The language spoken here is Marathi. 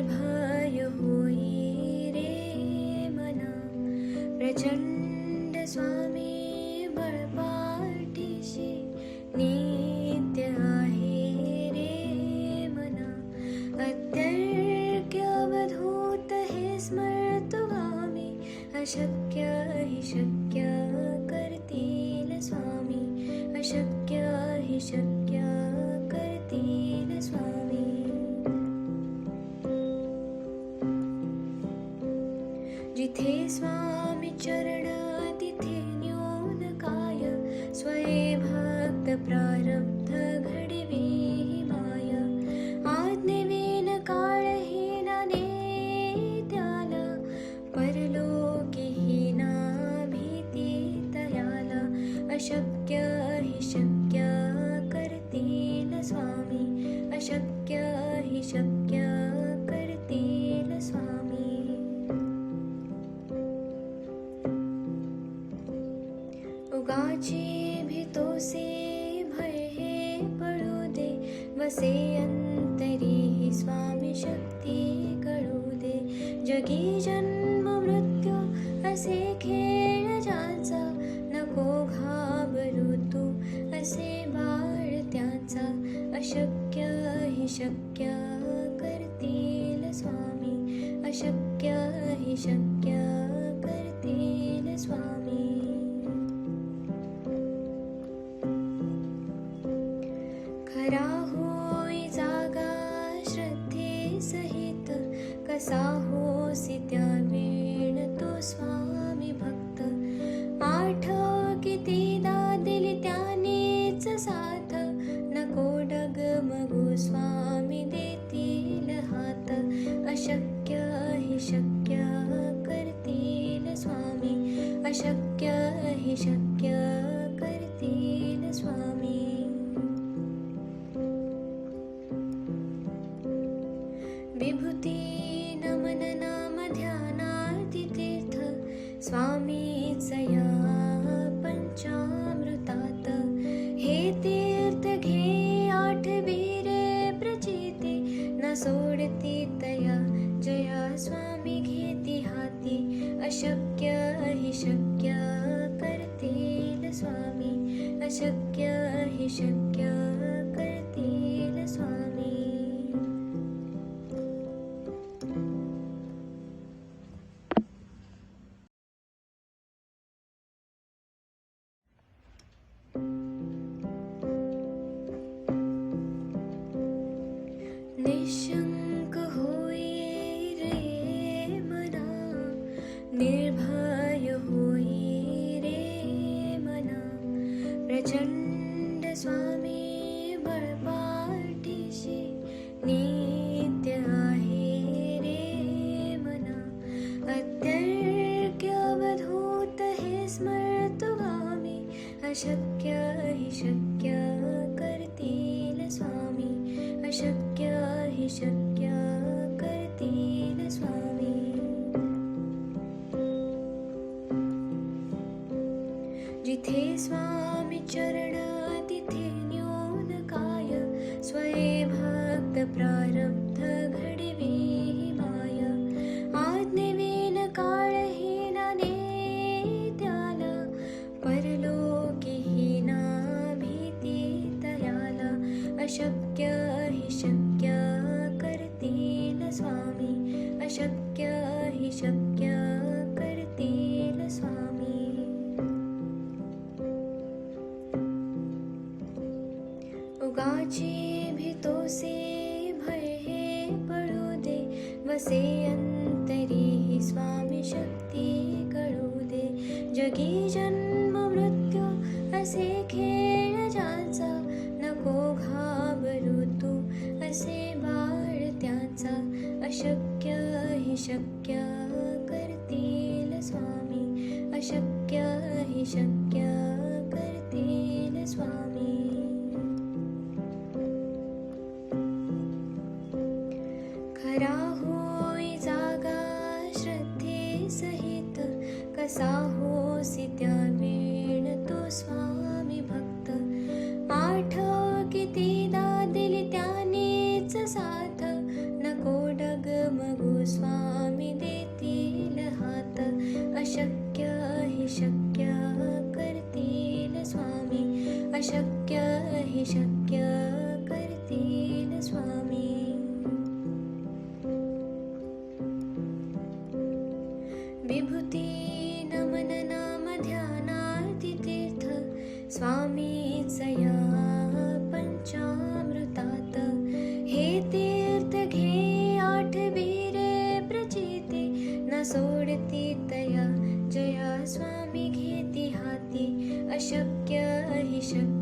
निर्भय होई रे मना, प्रचंड स्वामी बळपाठीशी नित्य आहे रे मना. अत्यर्क्य अवधूत हे स्मर्तुगामी, अशक्य हि शक्य करतील स्वामी, अशक्य हि शक्य करतील स्वामी. जिथे स्वामी चरण तिथे न्यून काय, स्वये भक्त प्रारब्ध घडवी माय. आज्ञेविन काळहीना नेत्याला, परलोकीहीना भीती तयाला. अशक्य हि शक्य करतील स्वामी, अशक्य हि शक्य करतील स्वामी. उगाची भीतोसे भय हे पळू दे, वसे अंतरी ही स्वामी शक्ती कळू दे. जगी जन्म मृत्यू असे खेळ ज्याचा, नको घाबरू तू असे बाळ त्याचा. अशक्य हि शक्य करतील स्वामी, अशक्य हि शक्य करतील स्वामी. खरा होई जागा श्रद्धे सहित, कसा होसी त्या वेळ तो स्वामी भक्त. आठव कितीदा दिली त्यानेच साथ, नको डगमगू स्वामी देतील हात. अशक्य हि शक्य करतील स्वामी, अशक्य हि शक्य करतील स्वामी. विभूती नमन नाम ध्यानार्ती तीर्थ, स्वामीच या पंचामृतात. हे तीर्थ घे आठवीरे प्रचिती, न सोडती तया जया स्वामी घेती हाती. अशक्य हि शक्य करतील स्वामी, अशक्य हि शक्य करतील स्वामी. निशंक होई रे मना, निर्भय होई रे मना. प्रचंड स्वामी बळपाठीशी नित्य आहे रे मना. अत्यर्क्य अवधूत हे स्मर्तुगामी, अशक्य हि शक्य करतील स्वामी, अशक्य हि शक्य करतील स्वामी. जिथे स्वामी चरण तिथे न्यून काय, स्वये भक्त प्रारब्ध घडवी माय. आज्ञेविन काळहीना नेत्याला, परलोकीहीना भीती तयाला. अशक्य हि शक्य करतील स्वामी, अशक्य हि शक्य करतील स्वामी. उगाची भीतोसे भय हे पळू दे, वसे अंतरी ही स्वामी शक्ती कळू दे. जगी जन्म मृत्यू असे खेळ ज्याचा, नको घाबरू तू असे बाळ त्याचा. अशक्य हि शक्य करतील स्वामी, अशक्य हि शक्य करतील स्वामी. खरा होई जागा श्रद्धे सहित, कसा होसी त्या वेळ तो स्वामी भक्त. आठव कितीदा दिली त्यानेच साथ, नको डगम विभूती नमन नाम ध्यानार्ती तीर्थ स्वामीच या पंचामृतात हे तीर्थ घे आठविरे प्रचिती न सोडती तया जया स्वामी घेती हाती अशक्य हि शक्य